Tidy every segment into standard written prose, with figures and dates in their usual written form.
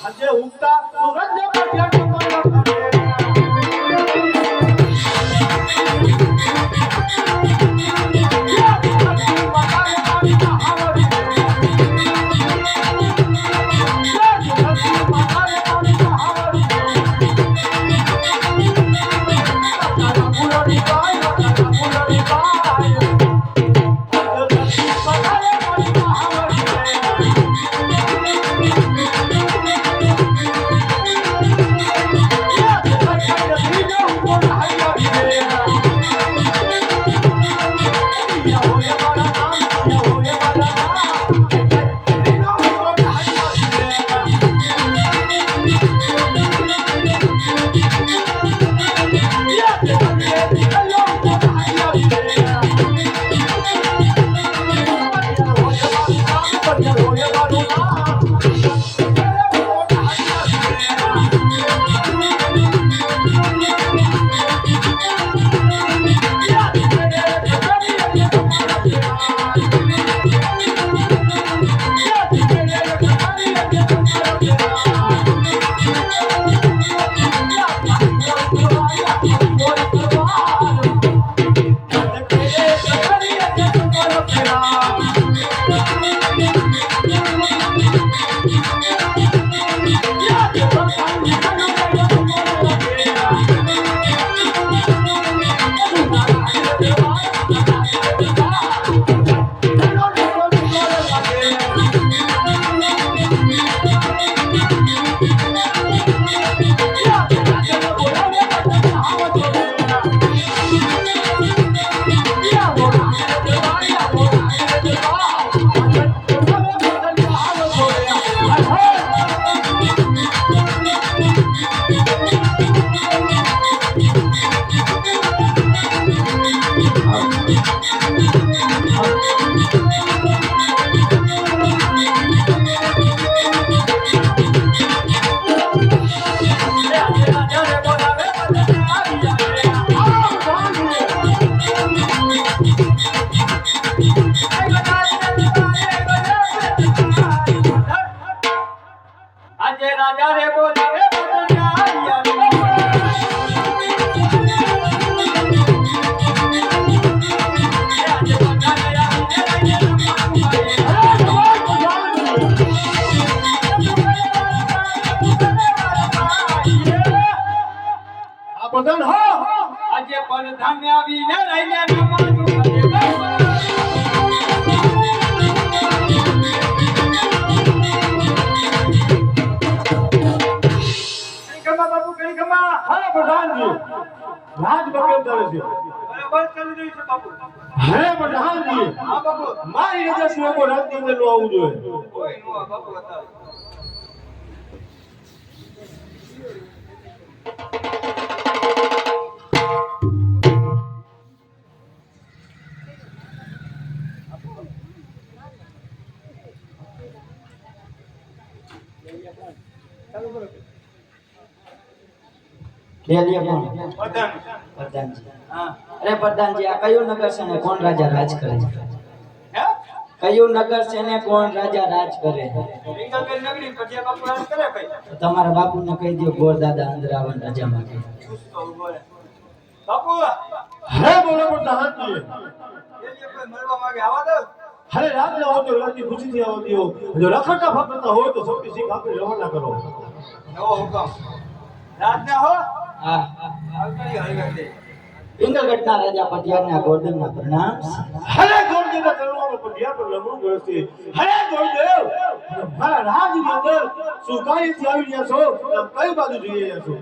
આજે ઉગતા સૂરજને પટ્યા કમળ કરે બદન હો આજે પર ધામે આવીને લઈને નમાનું કમા બાપુ કઈ કમા હા પ્રધાનજી રાજ બકેમ ચાલે છે બરાબર ચાલી રહી છે બાપુ હે પ્રધાનજી હા બાપુ મારી રજા સિવાય રાજની અંદર નો આવવું જોઈએ કોઈ નો બાપુ બતાવો પ્રધાનજી અરે પ્રધાનજી આ કયું નગર છે ને કોણ રાજા રાજ કરે છે કયું નગર છે ને કોણ રાજા રાજ કરે તમારા બાપુને કહી દો ગોરદાદા અંદરાવન રાજા માંગે બાપુ હે બોલો પ્રધાનજી મરવા માંગે આવા દો હરે રાત ના હોય તો રાતની ખુશીથી આવો દિયો જો રખડતા ફકડતા હોય તો સૌથી શીખ આપણે રવાના કરો નવો હુકમ રાત ના હો હા આવતારી હરિગતે ઇન્દ્રગઢના રાજા પટિયારના ગોરધનના પ્રણામ હરે ગોરધનના ચરણોમાં પટિયા પર લમણું ગળશે હરે ગોરદેવ મારા રાજની અંદર સુકાઈથી આવી રહ્યા છો કઈ બાજુ જઈ રહ્યા છો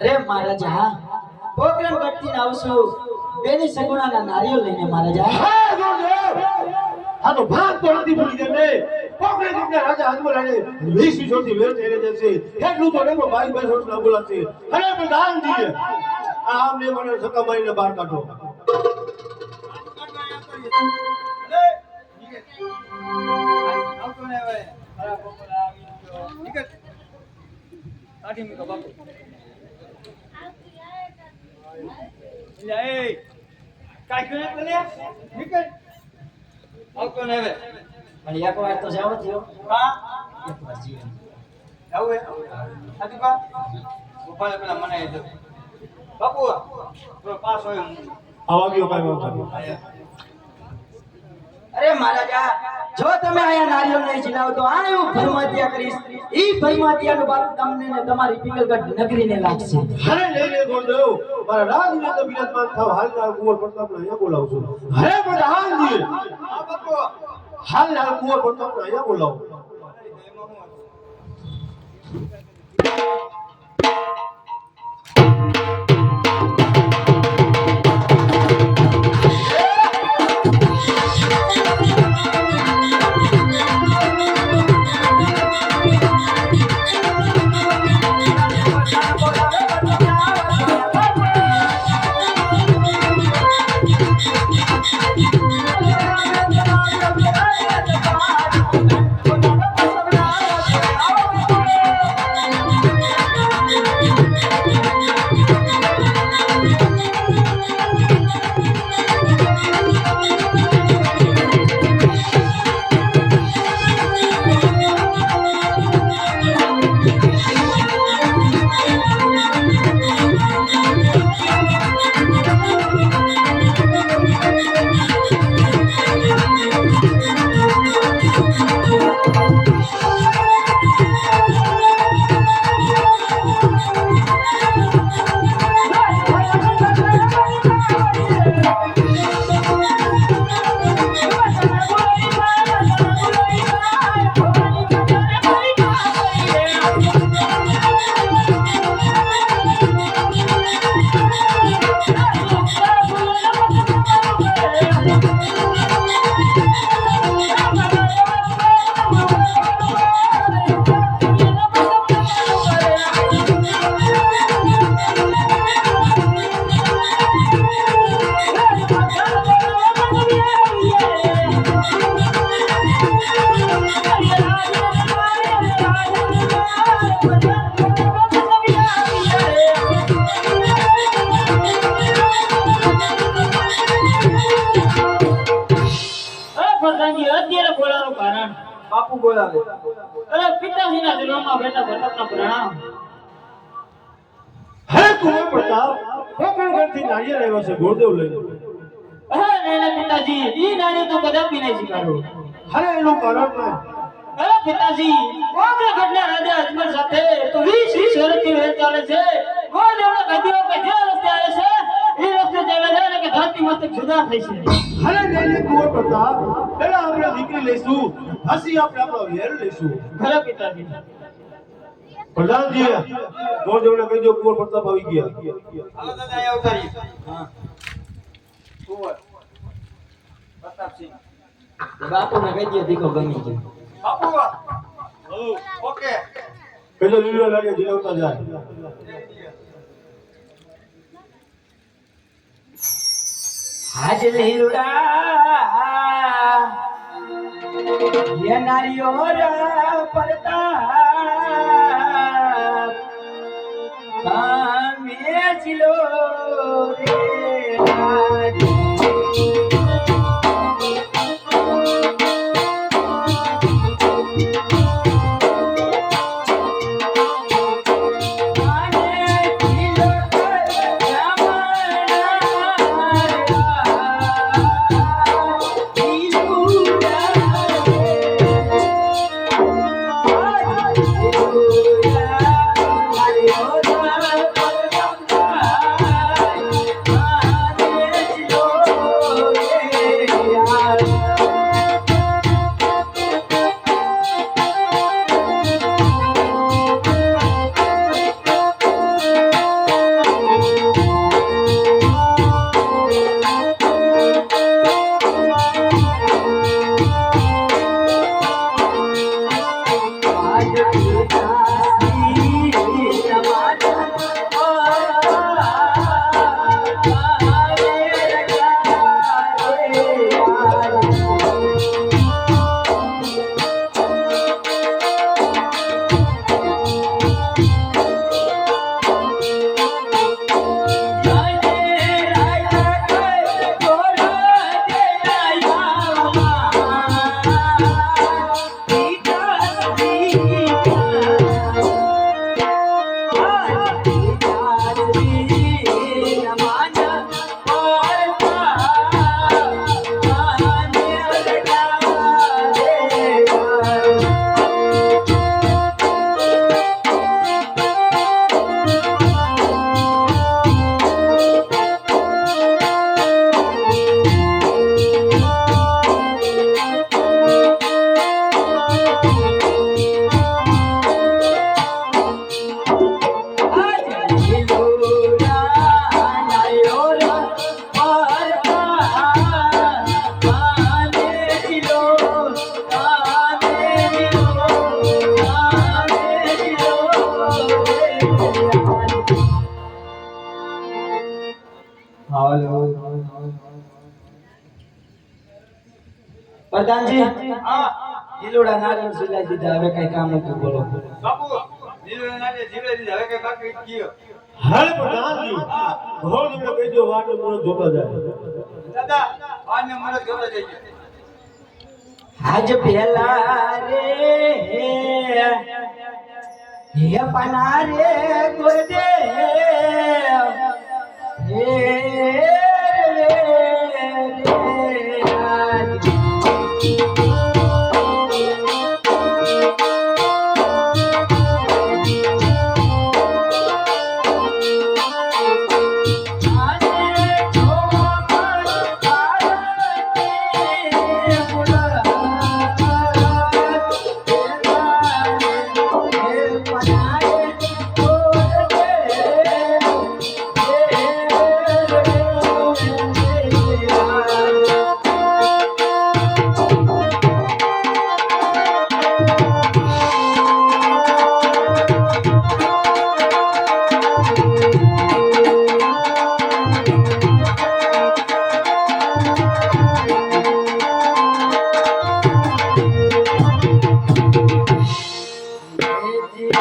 અરે મહારાજા પોકરણગઢથી આવશું બેની સગુણાના નારીઓ લઈને મહારાજા હે ગોરદેવ આ તો ભાગ તો નથી ભૂલી જને પોકરણગઢના રાજા હનુમાને 20 વર્ષથી વેર થઈ જશે એટલું તો રેમો 22 વર્ષના બોલાશે હરે પ્રધાનજી આમને મને સકા મારીને બહાર કાઢો આવતો ને હવે ખરા પોપડા આવી ગયો નીકળ કાઢી મૂકો બાપુ લે એ કાઈ કરે તને નીકળ આવતો ને હવે પણ એક વાર તો જાવ થયો હા એક વાર જીવન આવું હે સાચું કા ઉભા પેલા મને એ દો બાપુ થોડો પાસ હોય આવા ગયો કાંઈ વાંધો અરે મહારાજા જો તમે આયા નારિયેળ નહીં ચડાવો તો આયું ભરમાત્યા કરીશ ઈ ભરમાત્યાનું બાપ તમને ને તમારી પિંગલગઢ નગરીને લાગશે હરે લઈ લે ગોંડવ મારા રાજને તો બિરાજમાન થાવ હાલના કુંવર પ્રતાપને અહીંયા બોલાવું છું હરે પ્રધાનજી હા બાપુ હાલના કુંવર પ્રતાપને અહીંયા બોલાવો અત્યારે બોલાવાનું કારણ બાપુ બોલાવે અરે પિતાજીના જન્મમાં બેટા પ્રતાપના પ્રણામ હે કુંવર પ્રતાપ પોકરણગઢથી નારિયેળ આવ્યા છે ગોરદેવ લઈને અરે ને પિતાજી ઈ નાની તો કદાપી નહીં સ્વીકારો હરે એનું કારણ નહીં અરે પિતાજી પોકરણગઢના રાજા અજમલ સાથે તો 20 વર્ષથી વેર ચાલે છે ગોરદેવના ગદ્દીઓ કે જે રસ્તે આવે છે એ રસ્તે ચાલે છે ને કે ધરતી મસ્તક જુદા થઈ છે હરે લઈને કુંવર પ્રતાપ પેલા આપણે દીકરી લઈશું હસી આપણે આપણો વેર લઈશું ખરા પિતાજી પ્રધાનજી ગોરદેવને કહી દો કુંવર પ્રતાપ આવી ગયા હાલો દાદા અહીંયા ઉતારી હા કુંવર પ્રતાપસિંહ બાપુને કહી દે દીકો ગમી છે બાપુ ઓકે કહી દો લીલો લાગે જીલવતા જાય હાજ લીલુડા ये नारियों प्रताप कामे चिलो रे પ્રધાનજી હા લીલોડા નારિયેળ સિલાઈ દીધા હવે કઈ કામ નથી બોલો બાપુ લીલો નાટે જીવે દીધા હવે કઈ બાકી ગયો હાલે પ્રધાનજી ઘોડ એમને કહી દો વાટો મને જોતા જાય દાદા આને મને જોતો જઈએ આજ પેલા રે હે પના રે ગુરુદેવ હે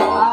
આ